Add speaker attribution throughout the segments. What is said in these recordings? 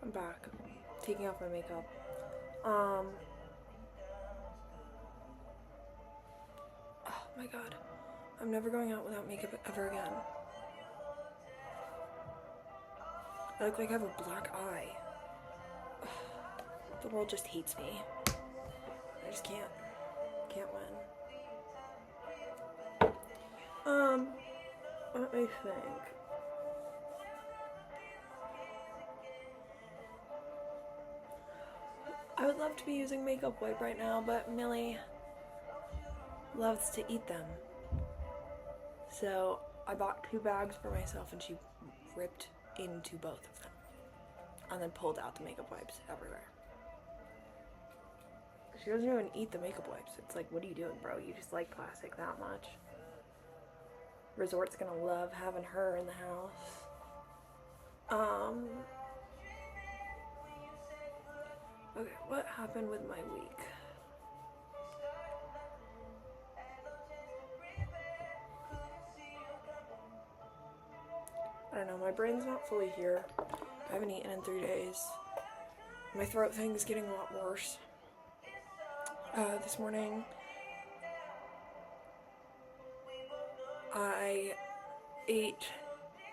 Speaker 1: I'm back. Taking off my makeup. Oh my god. I'm never going out without makeup ever again. I look like I have a black eye. The world just hates me. I just can't win. Let me think. I would love to be using makeup wipe right now, but Millie loves to eat them. So I bought 2 bags for myself and she ripped into both of them. And then pulled out the makeup wipes everywhere. She doesn't even eat the makeup wipes. It's like, what are you doing, bro? You just like plastic that much. Resort's gonna love having her in the house. Okay, what happened with my week? I don't know, my brain's not fully here. I haven't eaten in 3 days. My throat thing is getting a lot worse. This morning, I ate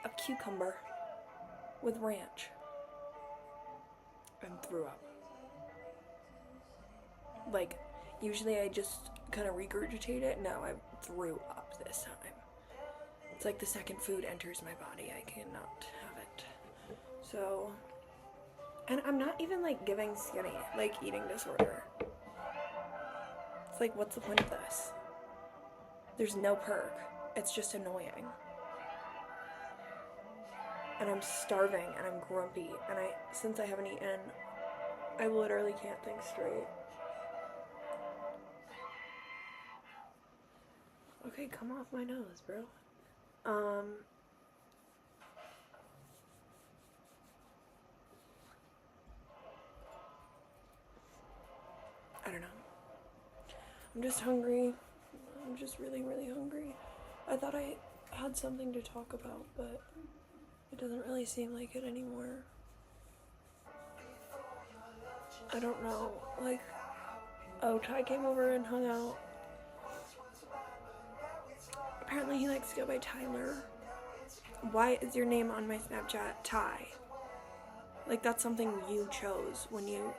Speaker 1: a cucumber with ranch and threw up. Like, usually I just kind of regurgitate it. No, I threw up this time. It's like the second food enters my body, I cannot have it. So, and I'm not even like giving skinny, like eating disorder. It's like, what's the point of this? There's no perk. It's just annoying. And I'm starving and I'm grumpy, and since I haven't eaten, I literally can't think straight. Okay, come off my nose, bro. I don't know. I'm just hungry. I'm just really, really hungry. I thought I had something to talk about, but it doesn't really seem like it anymore. I don't know. Like, oh, Ty came over and hung out. Apparently he likes to go by Tyler. Why is your name on my Snapchat Ty? Like, that's something you chose when you,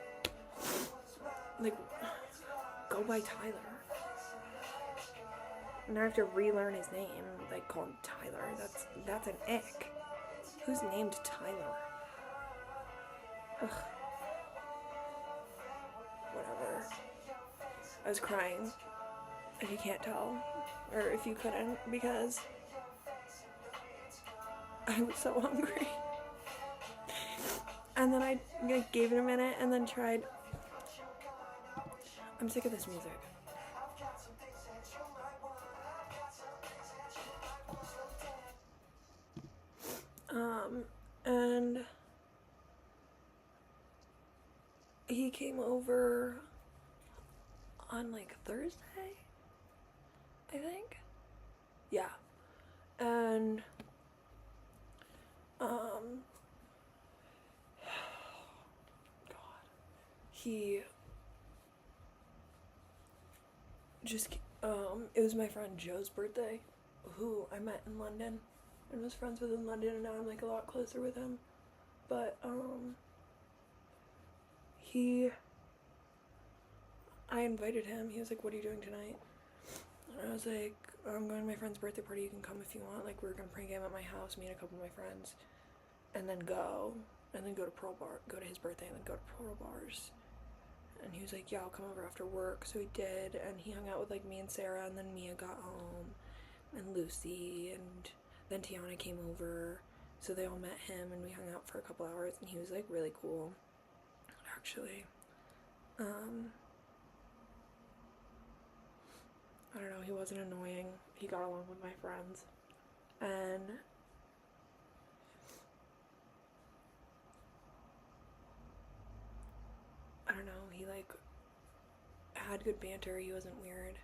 Speaker 1: like, go by Tyler. And I have to relearn his name, like, call him Tyler. That's an ick. Who's named Tyler? Ugh. Whatever. I was crying, if you can't tell, or if you couldn't, because I was so hungry. And then I gave it a minute and then tried. I'm sick of this music. And he came over on like Thursday, I think. Yeah. And God. He just it was my friend Joe's birthday, who I met in London and was friends with in London, and now I'm like a lot closer with him. But I invited him. He was like, what are you doing tonight? And I was like, I'm going to my friend's birthday party, you can come if you want. Like, we're gonna pregame at my house, me and a couple of my friends, and then go to Pearl Bar, go to his birthday and then go to Pearl Bars. And he was like, yeah, I'll come over after work. So he did, and he hung out with like me and Sarah, and then Mia got home, and Lucy, and then Tiana came over. So they all met him, and we hung out for a couple hours, and he was like really cool, actually. I don't know, he wasn't annoying. He got along with my friends, and I don't know, he like had good banter. He wasn't weird,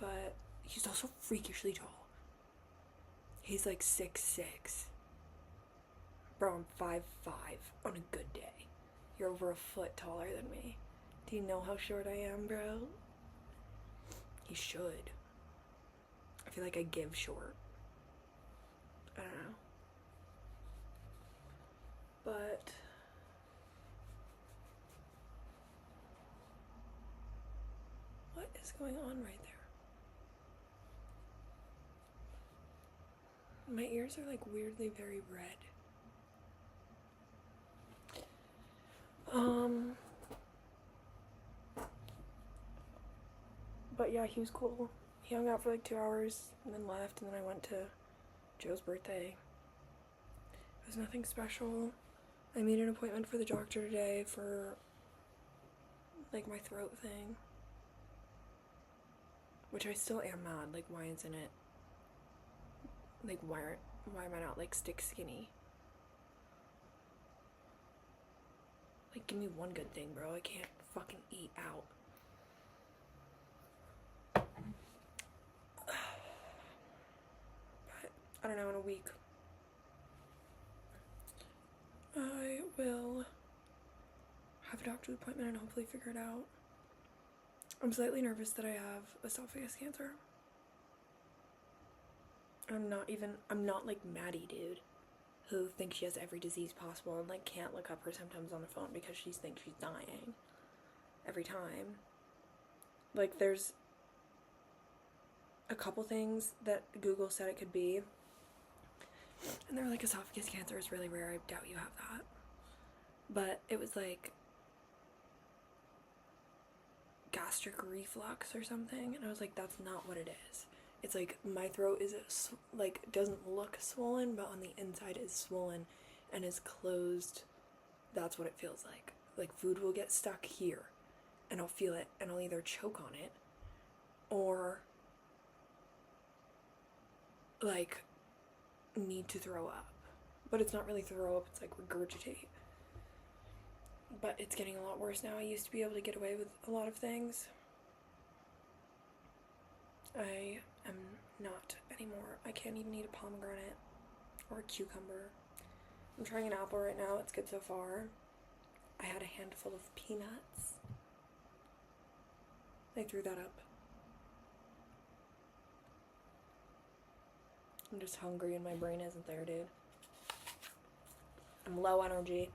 Speaker 1: but he's also freakishly tall. He's like 6'6". Bro, I'm 5'5" on a good day. You're over a foot taller than me. Do you know how short I am, bro? You should. I feel like I give short. I don't know. But what is going on right there? My ears are like weirdly very red. But yeah, he was cool. He hung out for like 2 hours and then left, and then I went to Joe's birthday. It was nothing special. I made an appointment for the doctor today for like my throat thing, which I still am mad. Like, why isn't it? Like, why am I not like stick skinny? Like, give me one good thing, bro. I can't fucking eat out. But I don't know, in a week I will have a doctor's appointment and hopefully figure it out. I'm slightly nervous that I have esophagus cancer. I'm not like Maddie, dude, who thinks she has every disease possible and like can't look up her symptoms on the phone because she thinks she's dying every time. Like, there's a couple things that Google said it could be, and they were like, esophagus cancer is really rare, I doubt you have that. But it was like gastric reflux or something, and I was like, that's not what it is. It's like my throat is like doesn't look swollen, but on the inside is swollen and is closed. That's what it feels like. Like, food will get stuck here and I'll feel it and I'll either choke on it or like need to throw up. But it's not really throw up, it's like regurgitate. But it's getting a lot worse now. I used to be able to get away with a lot of things. I am not anymore. I can't even eat a pomegranate or a cucumber. I'm trying an apple right now. It's good so far. I had a handful of peanuts. I threw that up. I'm just hungry and my brain isn't there, dude. I'm low energy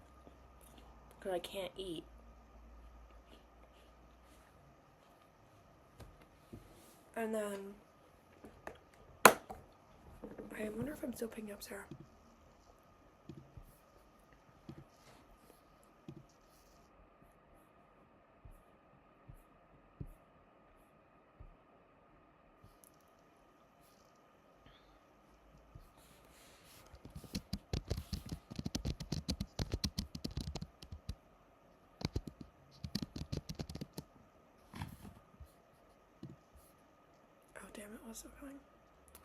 Speaker 1: because I can't eat. And then I wonder if I'm still picking up Sarah. Oh damn, it was still going.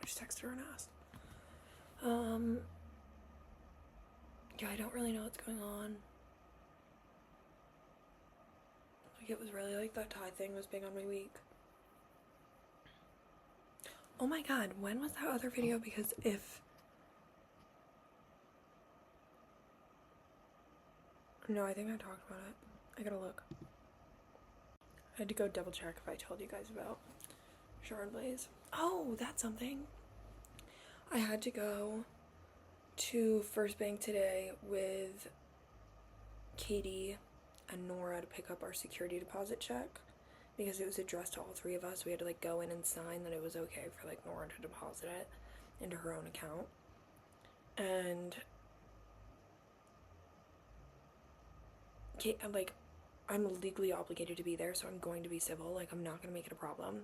Speaker 1: I just texted her and asked. Yeah, I don't really know what's going on. Like, it was really like that Thai thing was big on my week. Oh my god, when was that other video? Because if... No, I think I talked about it. I gotta look. I had to go double check if I told you guys about Char and Blaze. Oh, that's something. I had to go to First Bank today with Katie and Nora to pick up our security deposit check because it was addressed to all three of us. We had to like go in and sign that it was okay for like Nora to deposit it into her own account. And Kate, like, I'm legally obligated to be there, so I'm going to be civil. Like, I'm not gonna make it a problem.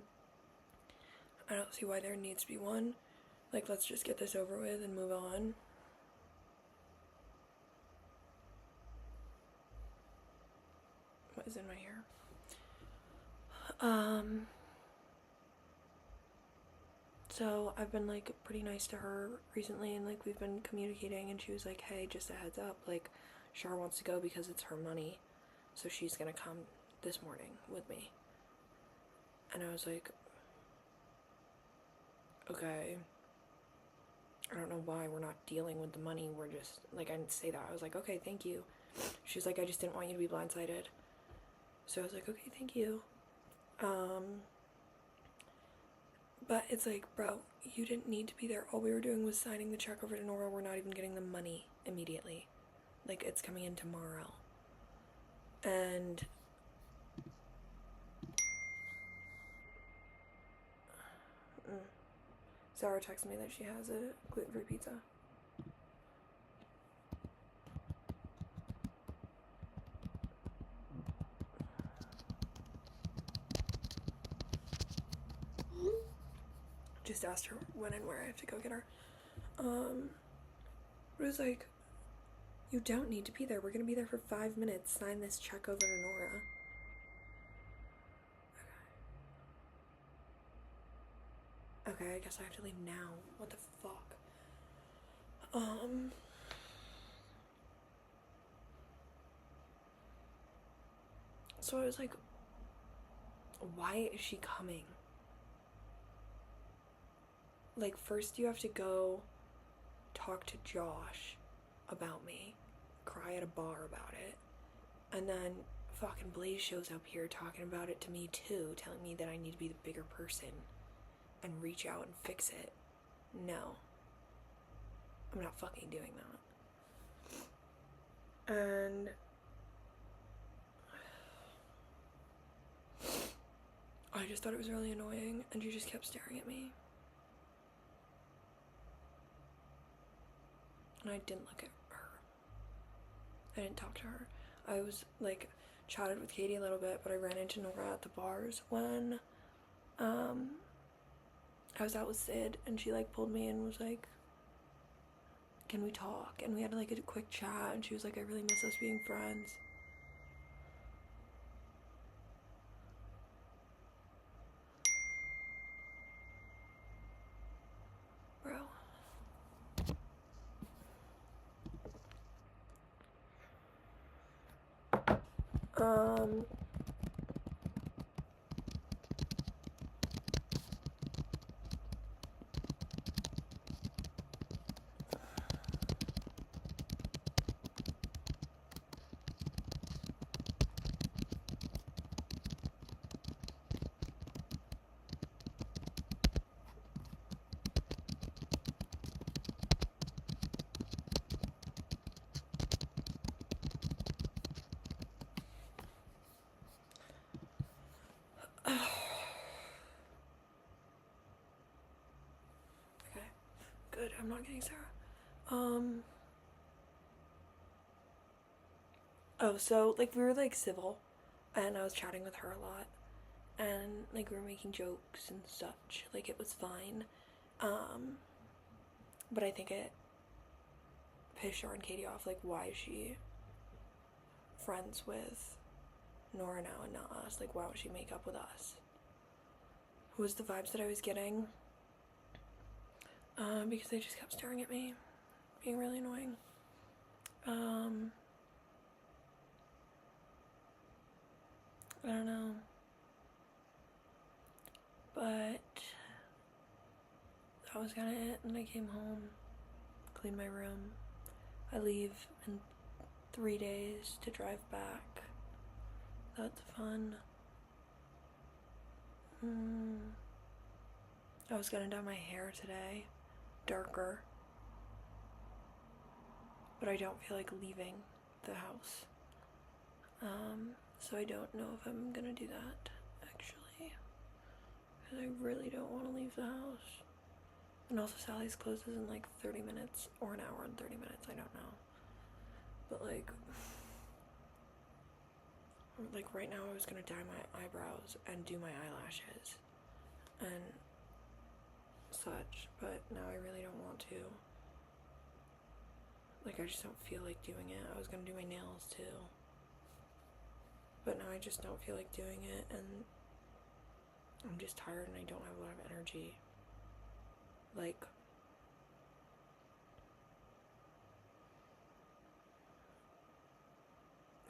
Speaker 1: I don't see why there needs to be one. Like, let's just get this over with and move on. What is in my hair? So I've been like pretty nice to her recently, and like we've been communicating, and she was like, hey, just a heads up, like Char wants to go because it's her money, so she's gonna come this morning with me. And I was like, okay, I don't know why we're not dealing with the money. We're just, like, I didn't say that. I was like, okay, thank you. She was like, I just didn't want you to be blindsided. So I was like, okay, thank you. But it's like, bro, you didn't need to be there. All we were doing was signing the check over to Nora. We're not even getting the money immediately. Like, it's coming in tomorrow. And Sarah texted me that she has a gluten-free pizza. Just asked her when and where I have to go get her. It was like, you don't need to be there. We're gonna be there for 5 minutes. Sign this check over to Nora. Okay, I guess I have to leave now. What the fuck? So I was like, why is she coming? Like, first you have to go talk to Josh about me, cry at a bar about it, and then fucking Blaze shows up here talking about it to me too, telling me that I need to be the bigger person and reach out and fix it. No. I'm not fucking doing that. And I just thought it was really annoying, and she just kept staring at me. And I didn't look at her. I didn't talk to her. I was like, chatted with Katie a little bit, but I ran into Nora at the bars when I was out with Sid, and she like pulled me and was like, can we talk? And we had like a quick chat, and she was like, I really miss us being friends. Bro. Okay, good. I'm not getting Sarah. Oh, so like we were like civil, and I was chatting with her a lot, and like we were making jokes and such. Like it was fine. But I think it pissed Shar and Katie off. Like, why is she friends with Nora now and not us? Like, why would she make up with us? Was the vibes that I was getting. Because they just kept staring at me, being really annoying. I don't know. But that was kind of it. And I came home, cleaned my room. I leave in 3 days to drive back. That's fun. I was gonna dye my hair today, darker. But I don't feel like leaving the house. So I don't know if I'm gonna do that, actually. Because I really don't want to leave the house. And also Sally's closes in like 30 minutes, or an hour and 30 minutes, I don't know. But like right now I was gonna dye my eyebrows and do my eyelashes and such, but now I really don't want to. Like, I just don't feel like doing it. I was gonna do my nails too, but now I just don't feel like doing it, and I'm just tired and I don't have a lot of energy. Like,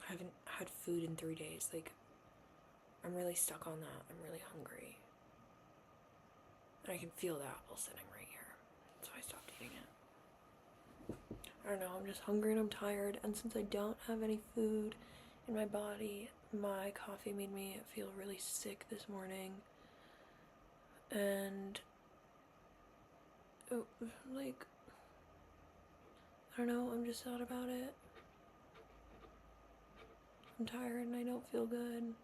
Speaker 1: I haven't had food in 3 days. Like, I'm really stuck on that. I'm really hungry. And I can feel that while sitting right here. So I stopped eating it. I don't know, I'm just hungry and I'm tired, and since I don't have any food in my body, my coffee made me feel really sick this morning, and like, I don't know, I'm just sad about it. I'm tired and I don't feel good.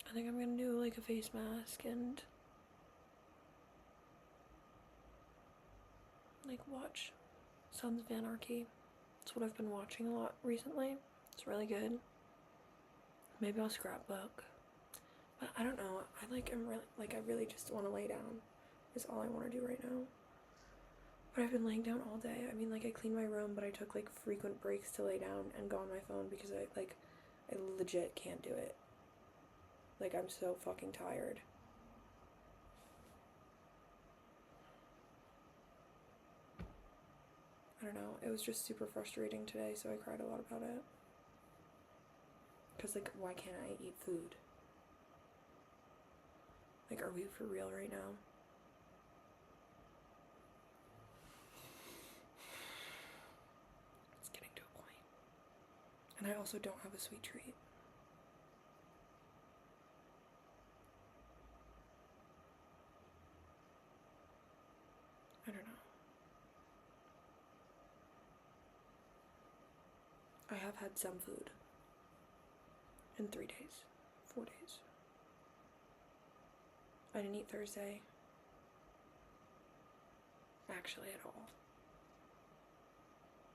Speaker 1: I think I'm gonna do like a face mask and like watch Sons of Anarchy. That's what I've been watching a lot recently. It's really good. Maybe I'll scrapbook. But I don't know. I really just want to lay down. Is all I want to do right now. But I've been laying down all day. I mean, like, I cleaned my room, but I took like frequent breaks to lay down and go on my phone because I legit can't do it. Like, I'm so fucking tired. I don't know. It was just super frustrating today, so I cried a lot about it. Because, like, why can't I eat food? Like, are we for real right now? It's getting to a point. And I also don't have a sweet treat. I don't know. I have had some food in 3 days, 4 days. I didn't eat Thursday, actually, at all.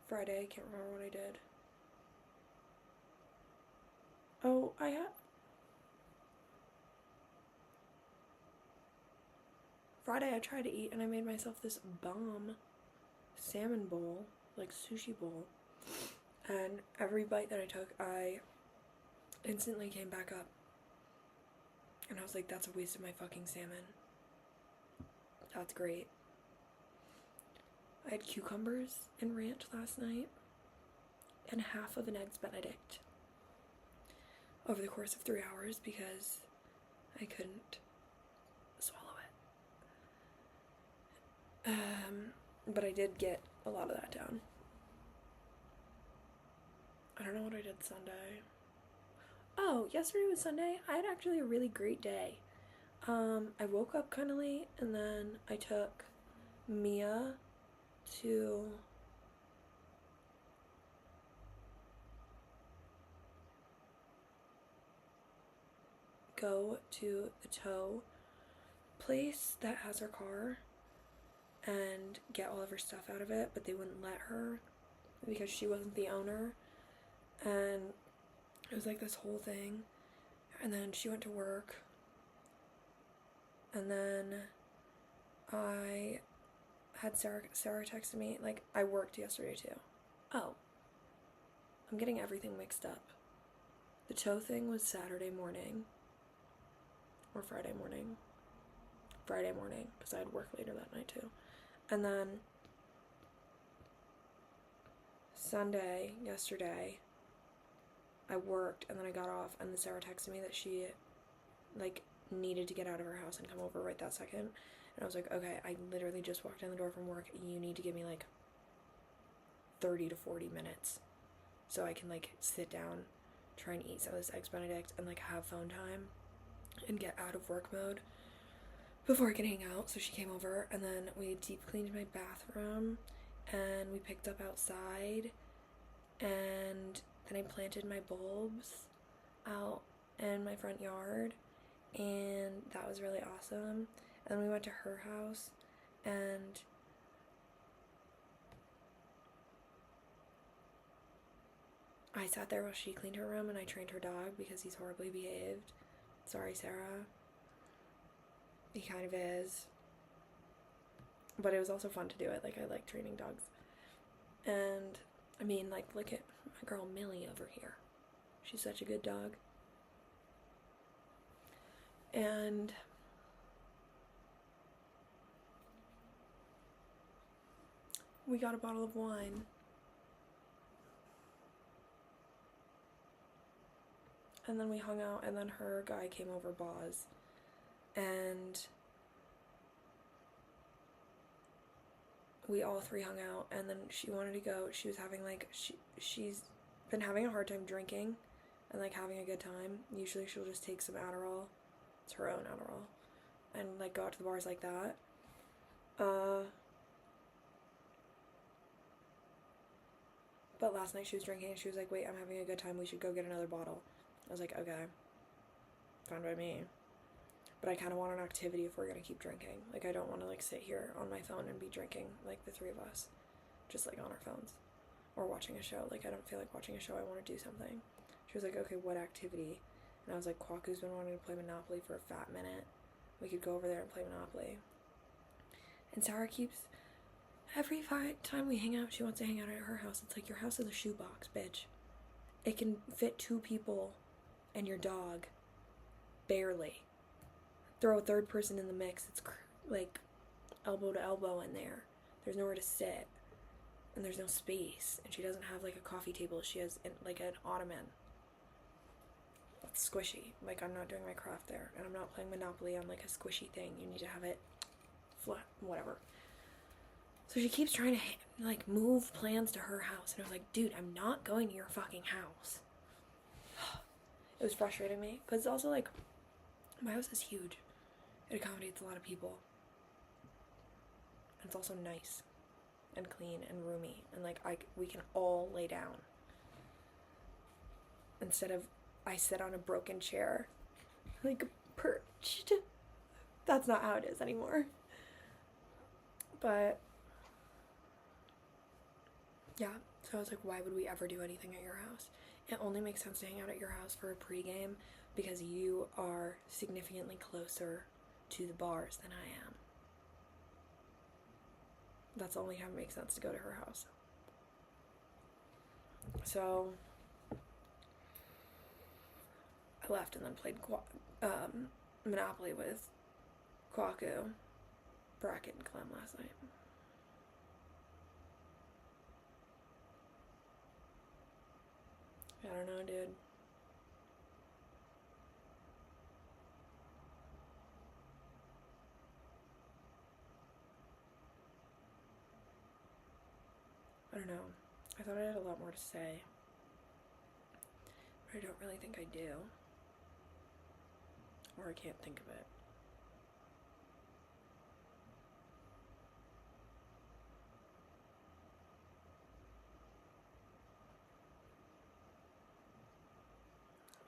Speaker 1: Friday, I can't remember what I did. Oh, Friday I tried to eat and I made myself this bomb salmon bowl, like sushi bowl. And every bite that I took, I instantly came back up. And I was like, that's a waste of my fucking salmon. That's great. I had cucumbers and ranch last night and half of an Eggs Benedict over the course of 3 hours because I couldn't swallow it. But I did get a lot of that down. I don't know what I did Sunday. Oh, yesterday was Sunday. I had actually a really great day. I woke up kind of late and then I took Mia to go to the tow place that has her car and get all of her stuff out of it, but they wouldn't let her because she wasn't the owner. And it was like this whole thing. And then she went to work. And then I had Sarah texted me, like, I worked yesterday too. Oh, I'm getting everything mixed up. The tow thing was Saturday morning. Or Friday morning. Friday morning, because I had work later that night too. And then Sunday, yesterday, I worked and then I got off and then Sarah texted me that she, like, needed to get out of her house and come over right that second. And I was like, okay, I literally just walked in the door from work. You need to give me, like, 30 to 40 minutes so I can, like, sit down, try and eat some of this Eggs Benedict and, like, have phone time and get out of work mode before I can hang out. So she came over and then we deep cleaned my bathroom and we picked up outside and then I planted my bulbs out in my front yard and that was really awesome. And then we went to her house and I sat there while she cleaned her room and I trained her dog because he's horribly behaved. Sorry, Sarah. He kind of is. But it was also fun to do it. Like, I like training dogs. And, I mean, like, look at my girl Millie over here. She's such a good dog. And we got a bottle of wine. And then we hung out, and then her guy came over, Boz. And we all three hung out, and then she wanted to go. She was having like she's been having a hard time drinking and like having a good time. Usually she'll just take some Adderall. It's her own Adderall. And like go out to the bars like that. But last night she was drinking and she was like, wait, I'm having a good time, we should go get another bottle. I was like, okay, fine by me. But I kind of want an activity if we're gonna keep drinking. Like, I don't want to like sit here on my phone and be drinking, like the three of us, just like on our phones or watching a show. Like, I don't feel like watching a show. I want to do something. She was like, okay, what activity? And I was like, Kwaku's been wanting to play Monopoly for a fat minute. We could go over there and play Monopoly. And Sarah keeps, every time we hang out, she wants to hang out at her house. It's like, your house is a shoebox, bitch. It can fit 2 people and your dog. Barely. Throw a third person in the mix. It's like elbow to elbow in there. There's nowhere to sit. And there's no space. And she doesn't have like a coffee table. She has like an ottoman. That's squishy. Like, I'm not doing my craft there. And I'm not playing Monopoly on like a squishy thing. You need to have it flat, whatever. So she keeps trying to like move plans to her house. And I was like, dude, I'm not going to your fucking house. It was frustrating me. Because it's also like, my house is huge. It accommodates a lot of people. And it's also nice and clean and roomy. And like, we can all lay down. Instead of I sit on a broken chair, like perched. That's not how it is anymore. But yeah, so I was like, why would we ever do anything at your house? It only makes sense to hang out at your house for a pregame because you are significantly closer to the bars than I am. That's the only time it makes sense to go to her house. So I left and then played Monopoly with Kwaku, Bracket, and Clem last night. I don't know, dude. I don't know. I thought I had a lot more to say, but I don't really think I do. Or I can't think of it.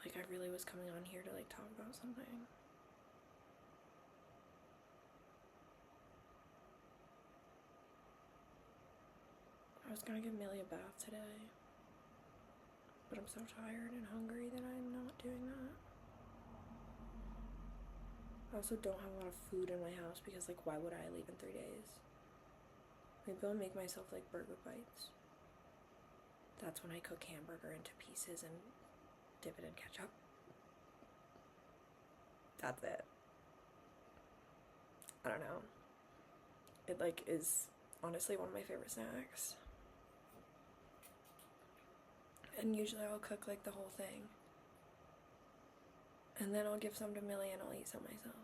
Speaker 1: Like, I really was coming on here to like talk about something. I was gonna give Millie a bath today, but I'm so tired and hungry that I'm not doing that. I also don't have a lot of food in my house because, like, why would I leave in 3 days? Maybe I'll make myself like burger bites. That's when I cook hamburger into pieces and dip it in ketchup. That's it. I don't know. It like is honestly one of my favorite snacks. And usually I'll cook like the whole thing. And then I'll give some to Millie and I'll eat some myself.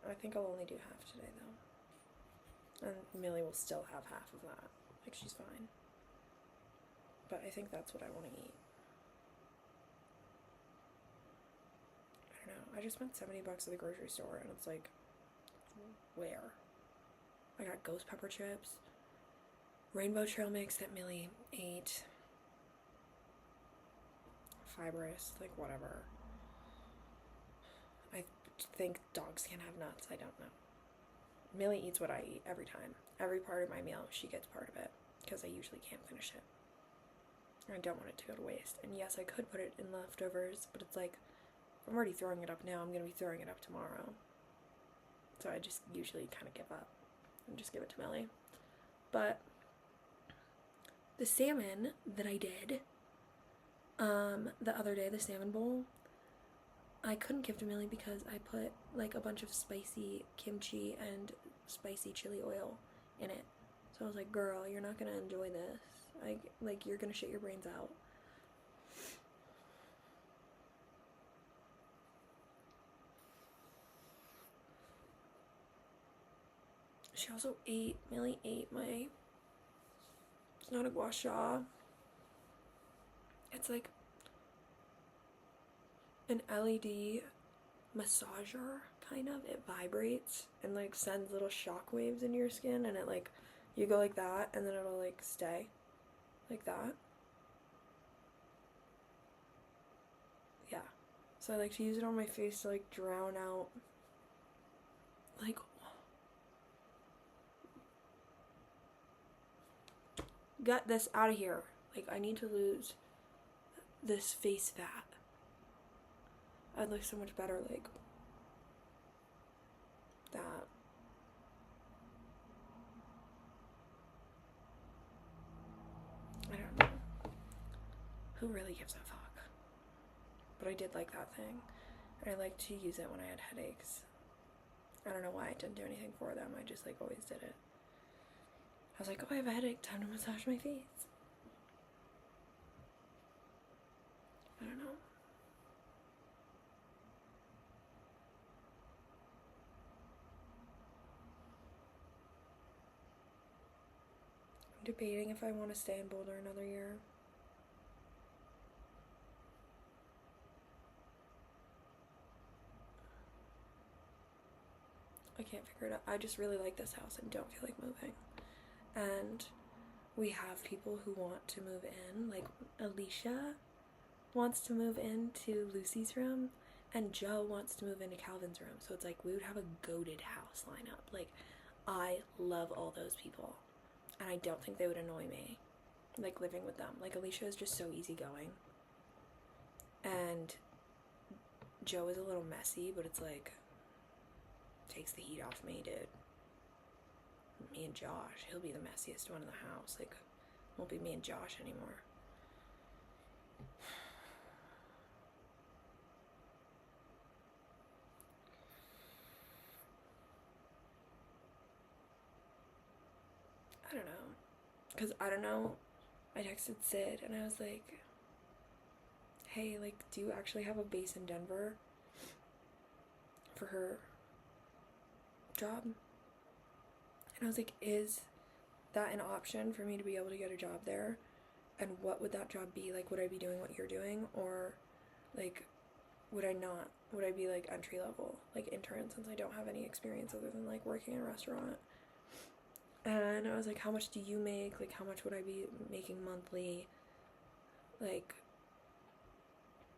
Speaker 1: I think I'll only do half today though. And Millie will still have half of that. Like, she's fine. But I think that's what I want to eat. I don't know. I just spent $70 at the grocery store and it's like, where? I got ghost pepper chips, rainbow trail mix that Millie ate, fibrous, like whatever. I think dogs can have nuts. I don't know. Millie eats what I eat every time. Every part of my meal, she gets part of it because I usually can't finish it. I don't want it to go to waste. And yes, I could put it in leftovers, but it's like, if I'm already throwing it up now, I'm going to be throwing it up tomorrow. So I just usually kind of give up and just give it to Millie. But the salmon that I did the other day, the salmon bowl, I couldn't give to Millie because I put like a bunch of spicy kimchi and spicy chili oil in it. So I was like, girl, you're not gonna enjoy this. Like, you're gonna shit your brains out. she also Millie ate my, it's not a gua sha. It's like an LED massager, kind of. It vibrates and like sends little shock waves into your skin, and it like, you go like that and then it'll like stay like that. Yeah, so I like to use it on my face to like drown out, like, get this out of here. Like, I need to lose this face fat. I'd look so much better like that. I don't know. Who really gives a fuck? But I did like that thing. I like to use it when I had headaches. I don't know why I didn't do anything for them. I just like always did it. I was like, oh, I have a headache. Time to massage my face. I don't know. I'm debating if I want to stay in Boulder another year. I can't figure it out. I just really like this house and don't feel like moving. And we have people who want to move in. Like, Alicia wants to move into Lucy's room, and Joe wants to move into Calvin's room. So it's like we would have a goated house lineup. Like, I love all those people, and I don't think they would annoy me, like, living with them. Like, Alicia is just so easygoing, and Joe is a little messy, but it's like, takes the heat off me, dude. Me and Josh, he'll be the messiest one in the house. Like, won't be me and Josh anymore. I don't know. Because I don't know. I texted Sid and I was like, hey, like, do you actually have a base in Denver for her job? And I was like, is that an option for me to be able to get a job there? And what would that job be? Like, would I be doing what you're doing? Or, like, would I not? Would I be, like, entry level, like, intern, since I don't have any experience other than, like, working in a restaurant? And I was like, how much do you make? Like, how much would I be making monthly? Like,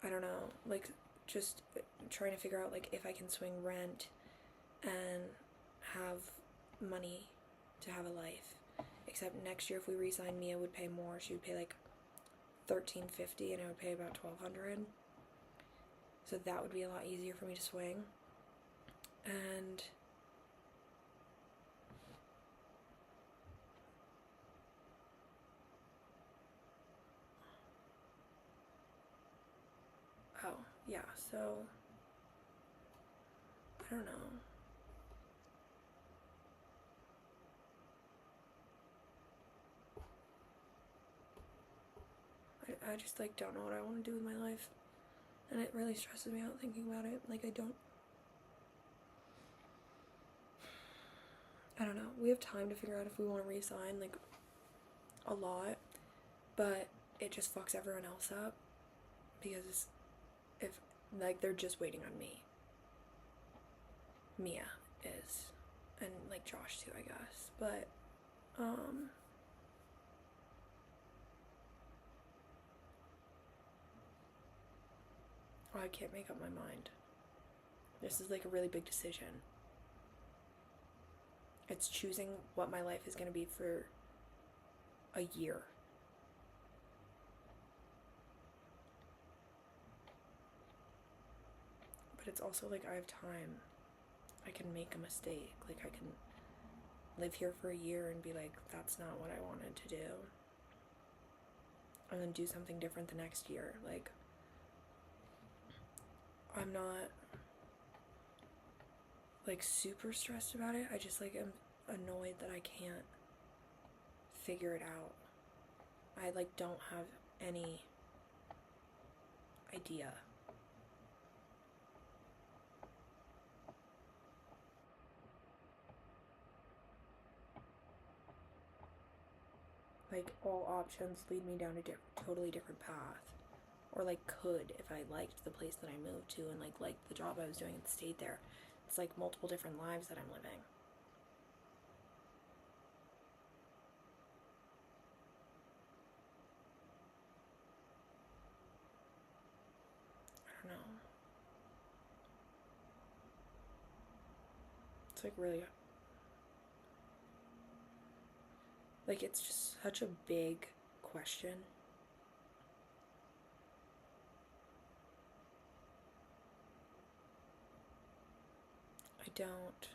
Speaker 1: I don't know. Like, just trying to figure out, like, if I can swing rent and have money to have a life. Except next year, if we re-sign, Mia would pay more. She would pay, like, $1,350, and I would pay about $1,200. So that would be a lot easier for me to swing. And oh, yeah, so I don't know. I just, like, don't know what I want to do with my life. And it really stresses me out thinking about it. Like, I don't know. We have time to figure out if we want to re-sign, like, a lot. But it just fucks everyone else up. Because if, like, they're just waiting on me. Mia is. And, like, Josh too, I guess. But, I can't make up my mind. This is, like, a really big decision. It's choosing what my life is going to be for a year. But it's also, like, I have time. I can make a mistake. Like, I can live here for a year and be like, that's not what I wanted to do. And then do something different the next year. Like, I'm not, like, super stressed about it. I just, like, am annoyed that I can't figure it out. I, like, don't have any idea. like all options lead me down a totally different path, or like could if I liked the place that I moved to and like liked the job I was doing and stayed there. It's like multiple different lives that I'm living. I don't know. It's like really, like, it's just such a big question. I don't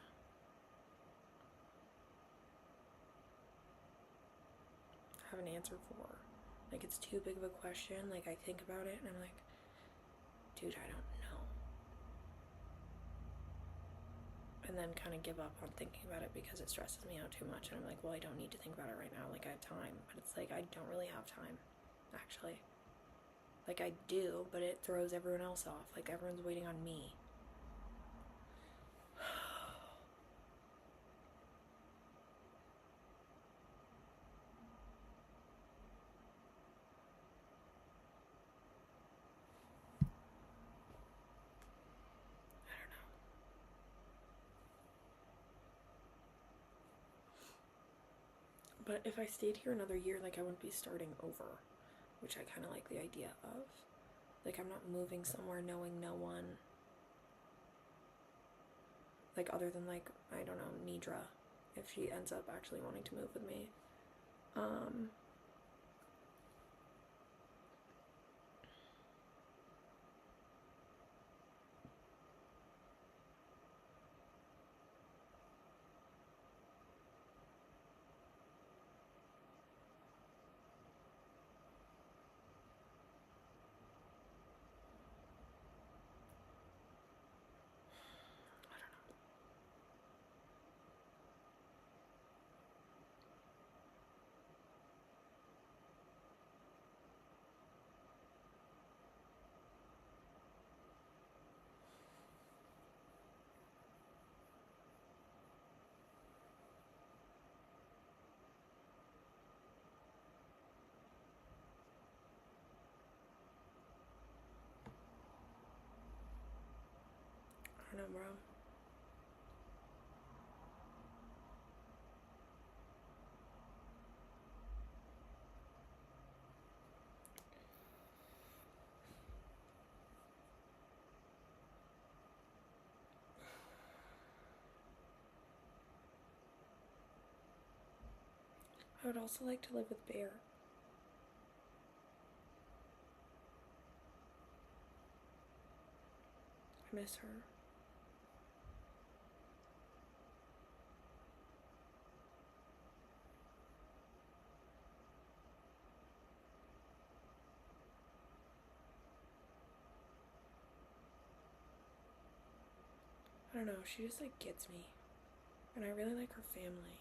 Speaker 1: have an answer for. Like, it's too big of a question. Like, I think about it and I'm like, dude, I don't know. And then kind of give up on thinking about it because it stresses me out too much. And I'm like, well, I don't need to think about it right now. Like, I have time. But it's like, I don't really have time, actually. Like, I do, but it throws everyone else off. Like, everyone's waiting on me. But if I stayed here another year, like, I wouldn't be starting over, which I kind of like the idea of. Like, I'm not moving somewhere knowing no one. Like, other than, like, I don't know, Nidra, if she ends up actually wanting to move with me. I don't know, bro. I would also like to live with Bear. I miss her. I don't know, she just like gets me. And I really like her family.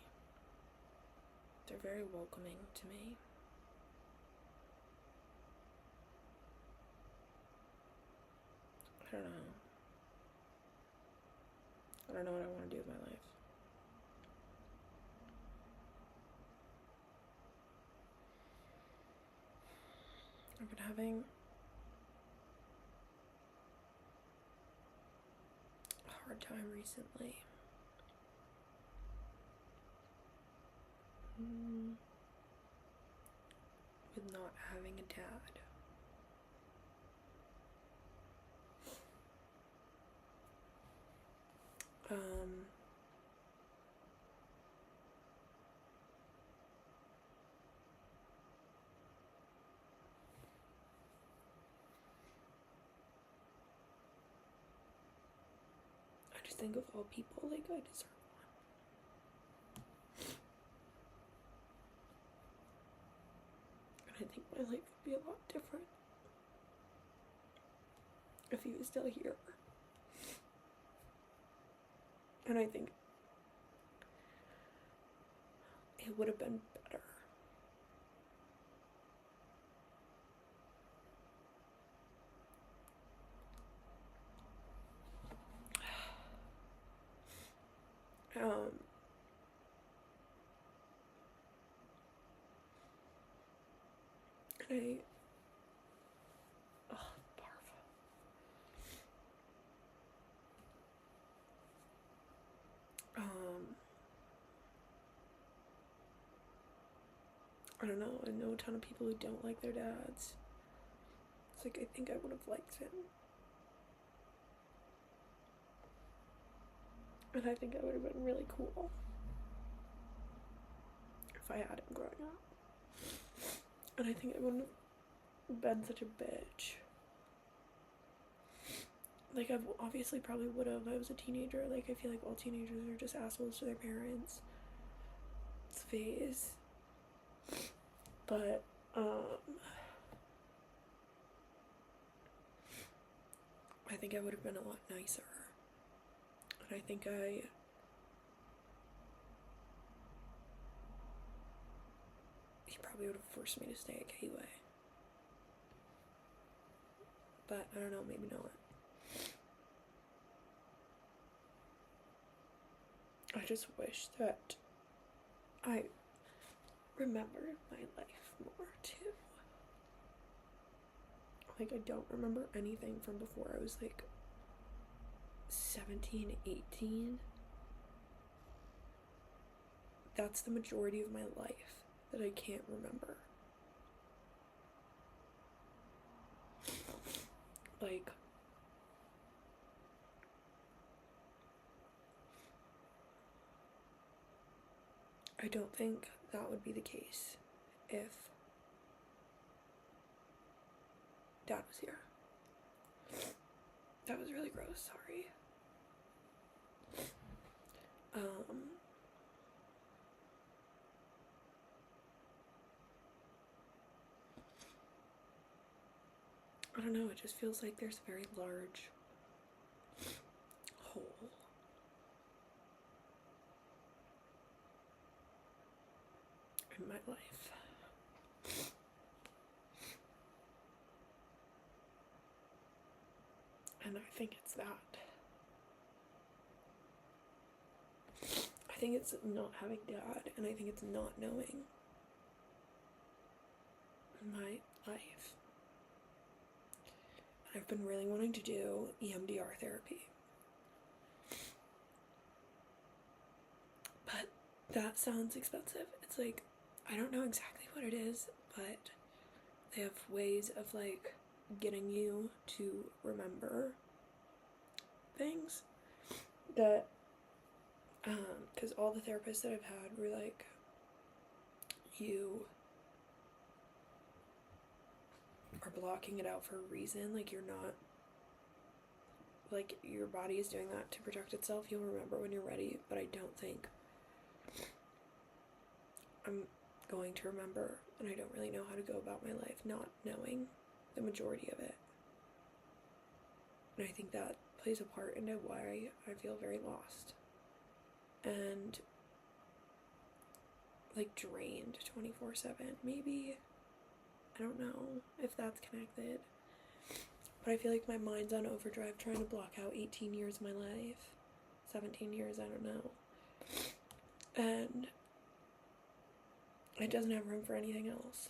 Speaker 1: They're very welcoming to me. I don't know. I don't know what I want to do with my life. I've been having a hard time recently. With not having a dad. I just think of all people, like, I deserve one. And I think my life would be a lot different if he was still here. And I think it would have been better. Barf. I don't know. I know a ton of people who don't like their dads. It's like, I think I would have liked him. And I think I would have been really cool if I had him growing up. And I think I wouldn't have been such a bitch. Like, I obviously probably would have. I was a teenager. Like, I feel like all teenagers are just assholes to their parents. It's a phase. But, I think I would have been a lot nicer. And I think he probably would have forced me to stay at Gateway. But, I don't know, maybe not. I just wish that I remembered my life more, too. Like, I don't remember anything from before I was, like, 17, 18. That's the majority of my life that I can't remember. Like, I don't think that would be the case if Dad was here. That was really gross, sorry. I don't know, it just feels like there's a very large hole in my life. And I think it's that. I think it's not having Dad, and I think it's not knowing my life. I've been really wanting to do EMDR therapy. But that sounds expensive. It's like, I don't know exactly what it is, but they have ways of like getting you to remember things that, because all the therapists that I've had were like, you are blocking it out for a reason. Like, you're not, like, your body is doing that to protect itself. You'll remember when you're ready, but I don't think I'm going to remember, and I don't really know how to go about my life not knowing the majority of it. And I think that plays a part into why I feel very lost and like drained 24/7. Maybe, I don't know if that's connected, but I feel like my mind's on overdrive trying to block out 18 years of my life, 17 years, I don't know, and it doesn't have room for anything else,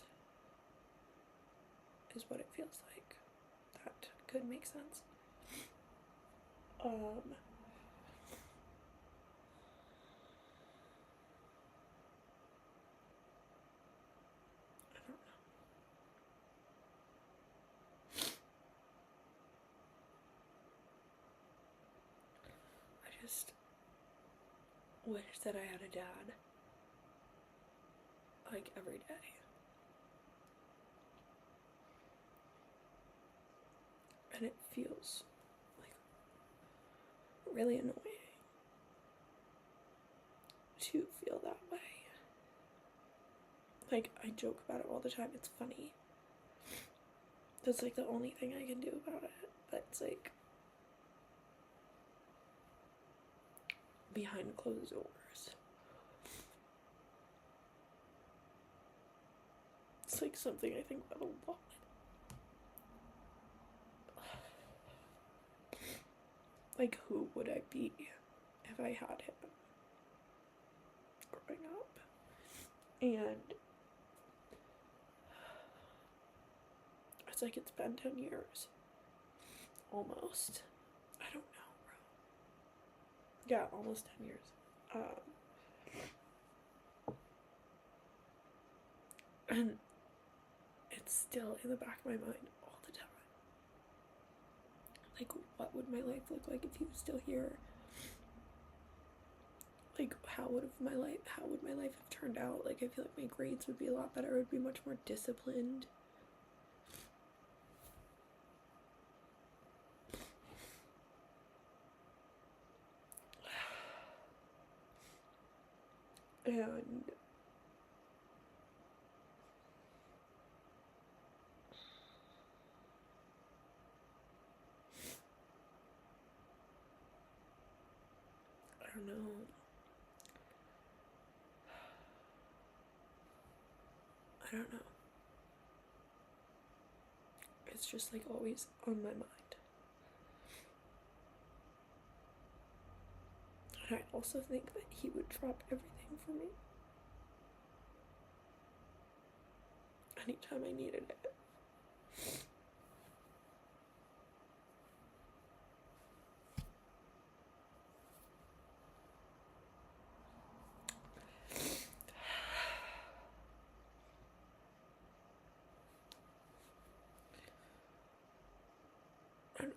Speaker 1: is what it feels like. That could make sense. I don't know. I just wish that I had a dad, like, every day. And it feels like really annoying to feel that way. Like, I joke about it all the time. It's funny. That's like the only thing I can do about it. But it's like behind closed doors. It's like something I think about a lot. Like, who would I be if I had him growing up? And like it's been 10 years. Almost. I don't know, bro. Yeah, almost 10 years. And it's still in the back of my mind all the time. Like, what would my life look like if he was still here? Like, how would my life have turned out? Like, I feel like my grades would be a lot better. I would be much more disciplined. And I don't know. I don't know. It's just like always on my mind. And I also think that he would drop everything for me anytime I needed it.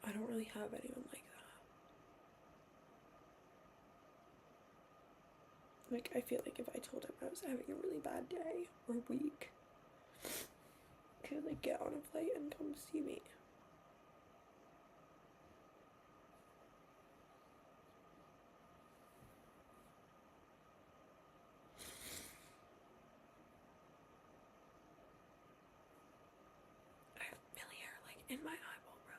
Speaker 1: I don't really have anyone like that. Like, I feel like if I told him I was having a really bad day or week, he could like get on a flight and come see me. I have Millie hair like in my eyeball, bro.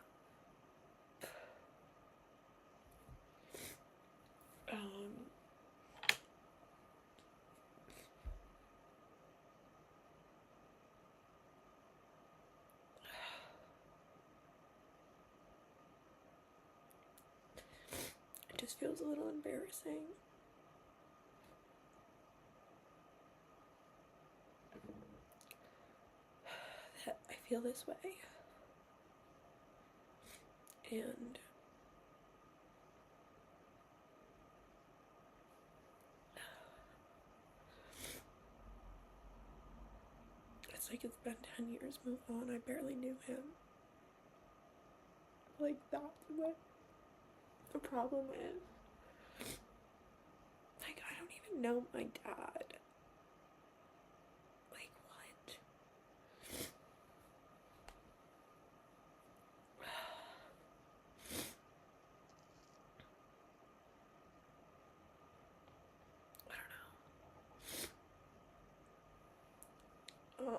Speaker 1: It just feels a little embarrassing. That I feel this way. And it's like it's been 10 years, move on, I barely knew him. Like, that's what the problem is. Like, I don't even know my dad. Like, what? I don't know.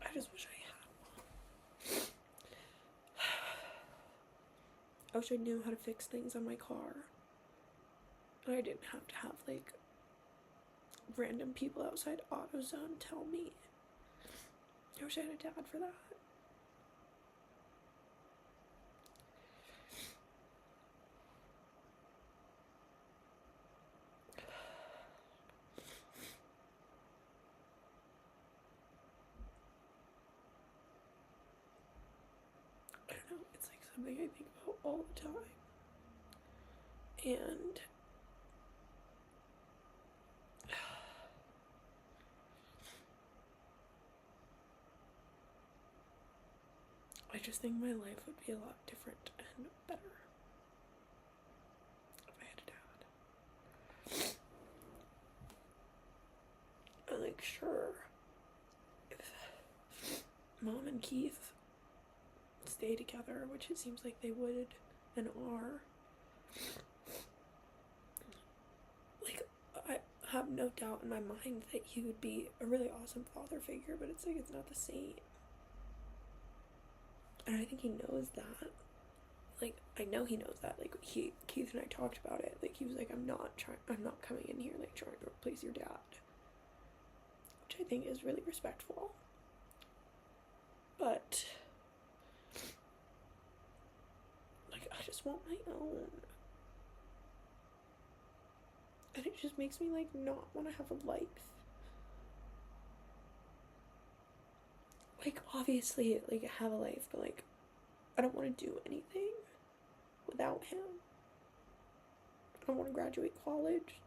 Speaker 1: I just wish I had one. I wish I knew how to fix things on my car. And I didn't have to have, like, random people outside AutoZone tell me. I wish I had a dad for that. I don't know, it's like something I think about all the time. And I just think my life would be a lot different and better if I had a dad. And like, sure, if Mom and Keith stay together, which it seems like they would and are, like, I have no doubt in my mind that he would be a really awesome father figure, but it's like it's not the same. And I think he knows that. Like, I know he knows that. Like, Keith and I talked about it. Like, he was like, I'm not coming in here, like, trying to replace your dad. Which I think is really respectful. But, like, I just want my own. And it just makes me, like, not want to have a life. like, obviously, like, have a life, but, like, I don't want to do anything without him. I don't want to graduate college.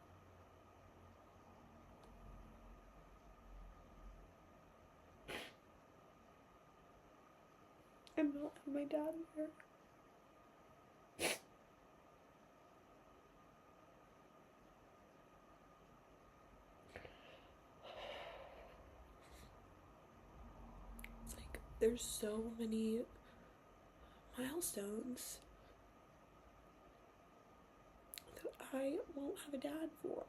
Speaker 1: And not have my dad here. It's like, there's so many milestones that I won't have a dad for.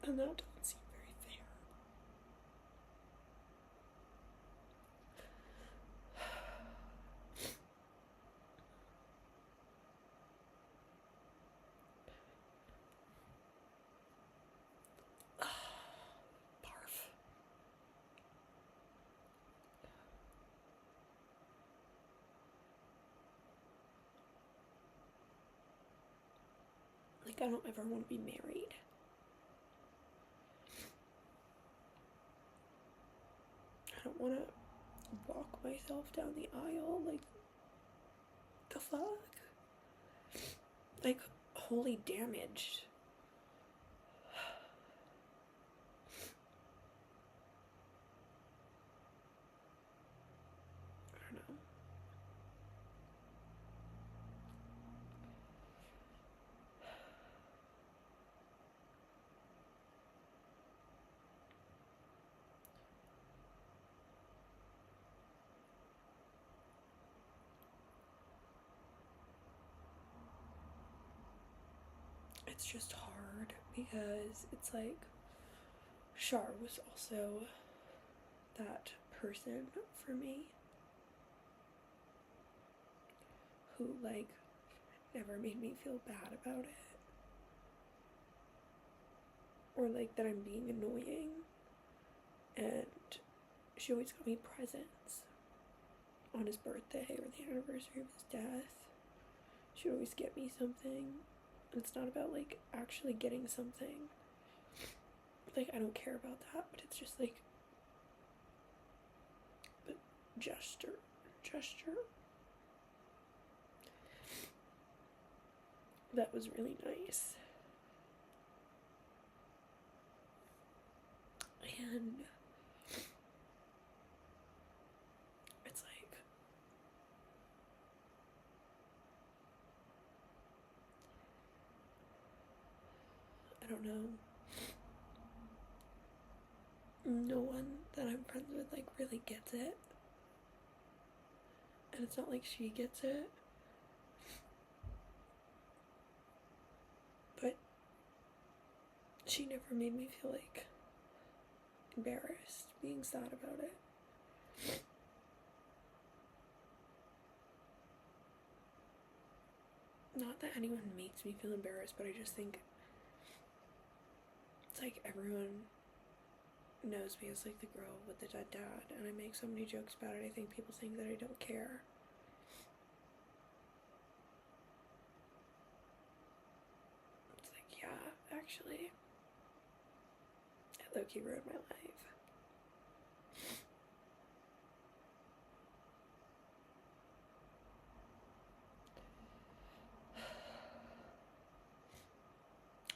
Speaker 1: And that doesn't seem very fair. Barf. Like, I don't ever want to be married. I don't want to walk myself down the aisle. Like, the fuck? Like, wholly damaged. I don't know. It's just hard because it's like Shar was also that person for me who, like, never made me feel bad about it, or like that I'm being annoying. And she always got me presents on his birthday or the anniversary of his death. She'd always get me something. And it's not about, like, actually getting something. Like, I don't care about that, but it's just like, but gesture. That was really nice. And it's like, I don't know. No one that I'm friends with, like, really gets it. And it's not like she gets it. But she never made me feel, like, embarrassed being sad about it. Not that anyone makes me feel embarrassed, but I just think it's like everyone knows me as, like, the girl with the dead dad, and I make so many jokes about it. I think people think that I don't care. It's like, yeah, actually, it low-key ruined my life.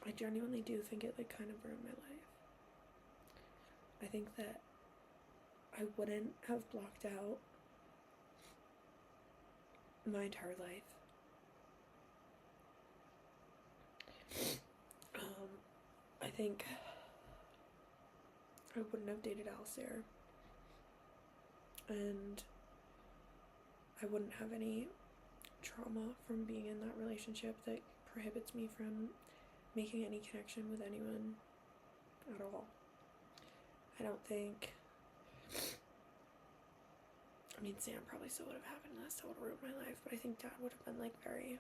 Speaker 1: I genuinely do think it, like, kind of ruined my life. I think that I wouldn't have blocked out my entire life. I think I wouldn't have dated Alistair, and I wouldn't have any trauma from being in that relationship that prohibits me from making any connection with anyone at all. I don't think, I mean, Sam probably still would have happened, and that still would have ruined my life, but I think Dad would have been, like, very,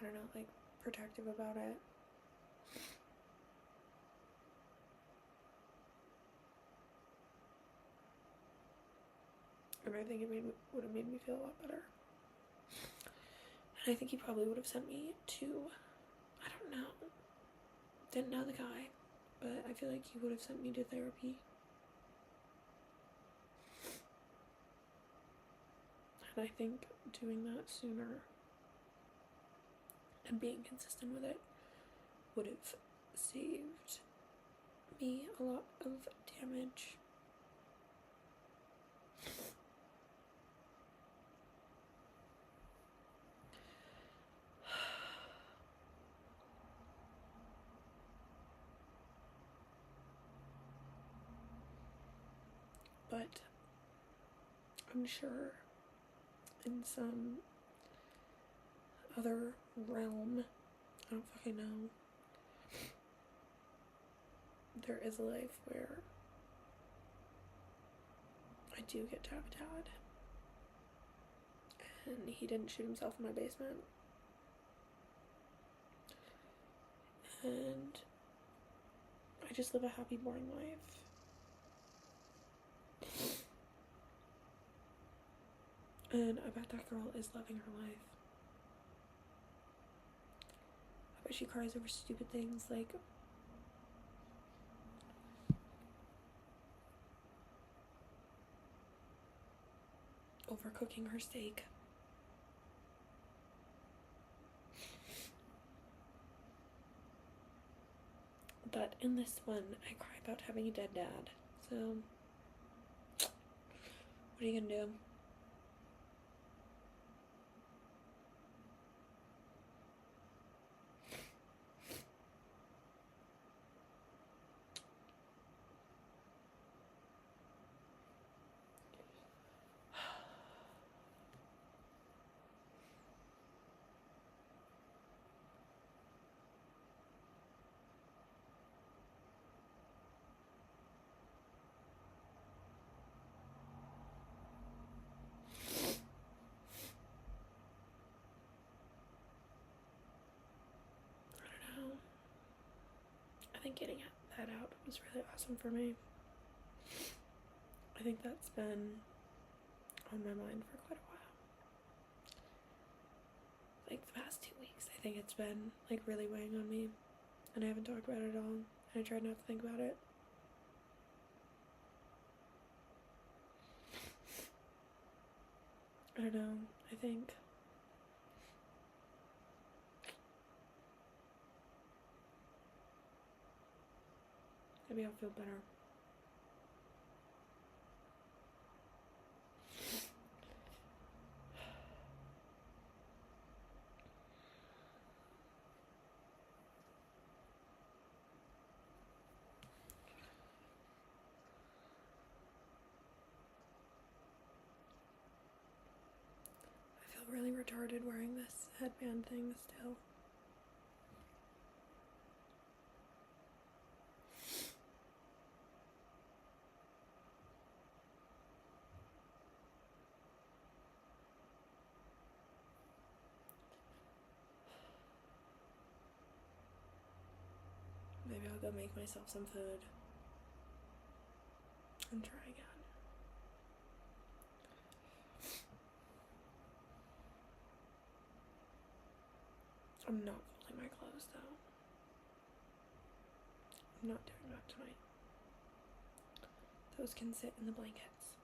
Speaker 1: I don't know, like, protective about it. And I think it would have made me feel a lot better. And I think he probably would have sent me to, I don't know, didn't know the guy, but I feel like he would have sent me to therapy. And I think doing that sooner and being consistent with it would have saved me a lot of damage. But I'm sure in some other realm, I don't fucking know, there is a life where I do get to have a dad. And he didn't shoot himself in my basement. And I just live a happy, boring life. And I bet that girl is loving her life. I bet she cries over stupid things like overcooking her steak. But in this one, I cry about having a dead dad. So, what are you gonna do? I don't know. I think getting that out was really awesome for me. I think that's been on my mind for quite a while. Like the past 2 weeks, I think it's been like really weighing on me, and I haven't talked about it at all, and I tried not to think about it. I don't know, I think maybe I'll feel better. I feel really retarded wearing this headband thing still. Maybe I'll go make myself some food and try again. I'm not folding my clothes though. I'm not doing that tonight. Those can sit in the blankets.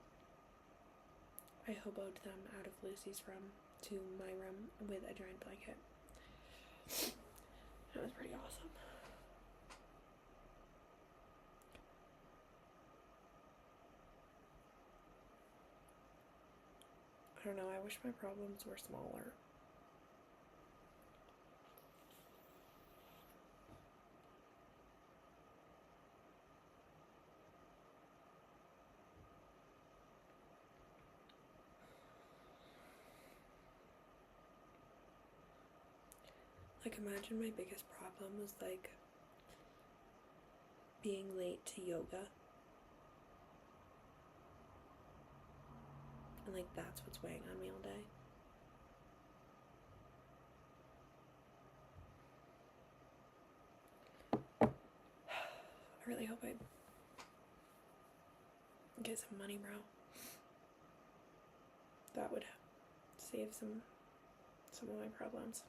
Speaker 1: I hoboed them out of Lucy's room to my room with a giant blanket. That was pretty awesome. I don't know, I wish my problems were smaller. Like, imagine my biggest problem was like being late to yoga. And like that's what's weighing on me all day. I really hope I get some money, bro. That would save some some of my problems.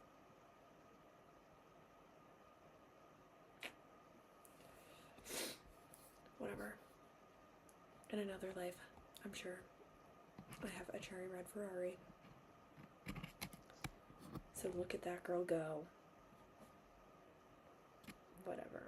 Speaker 1: Whatever. In another life, I'm sure, I have a cherry red Ferrari. So look at that girl go. Whatever.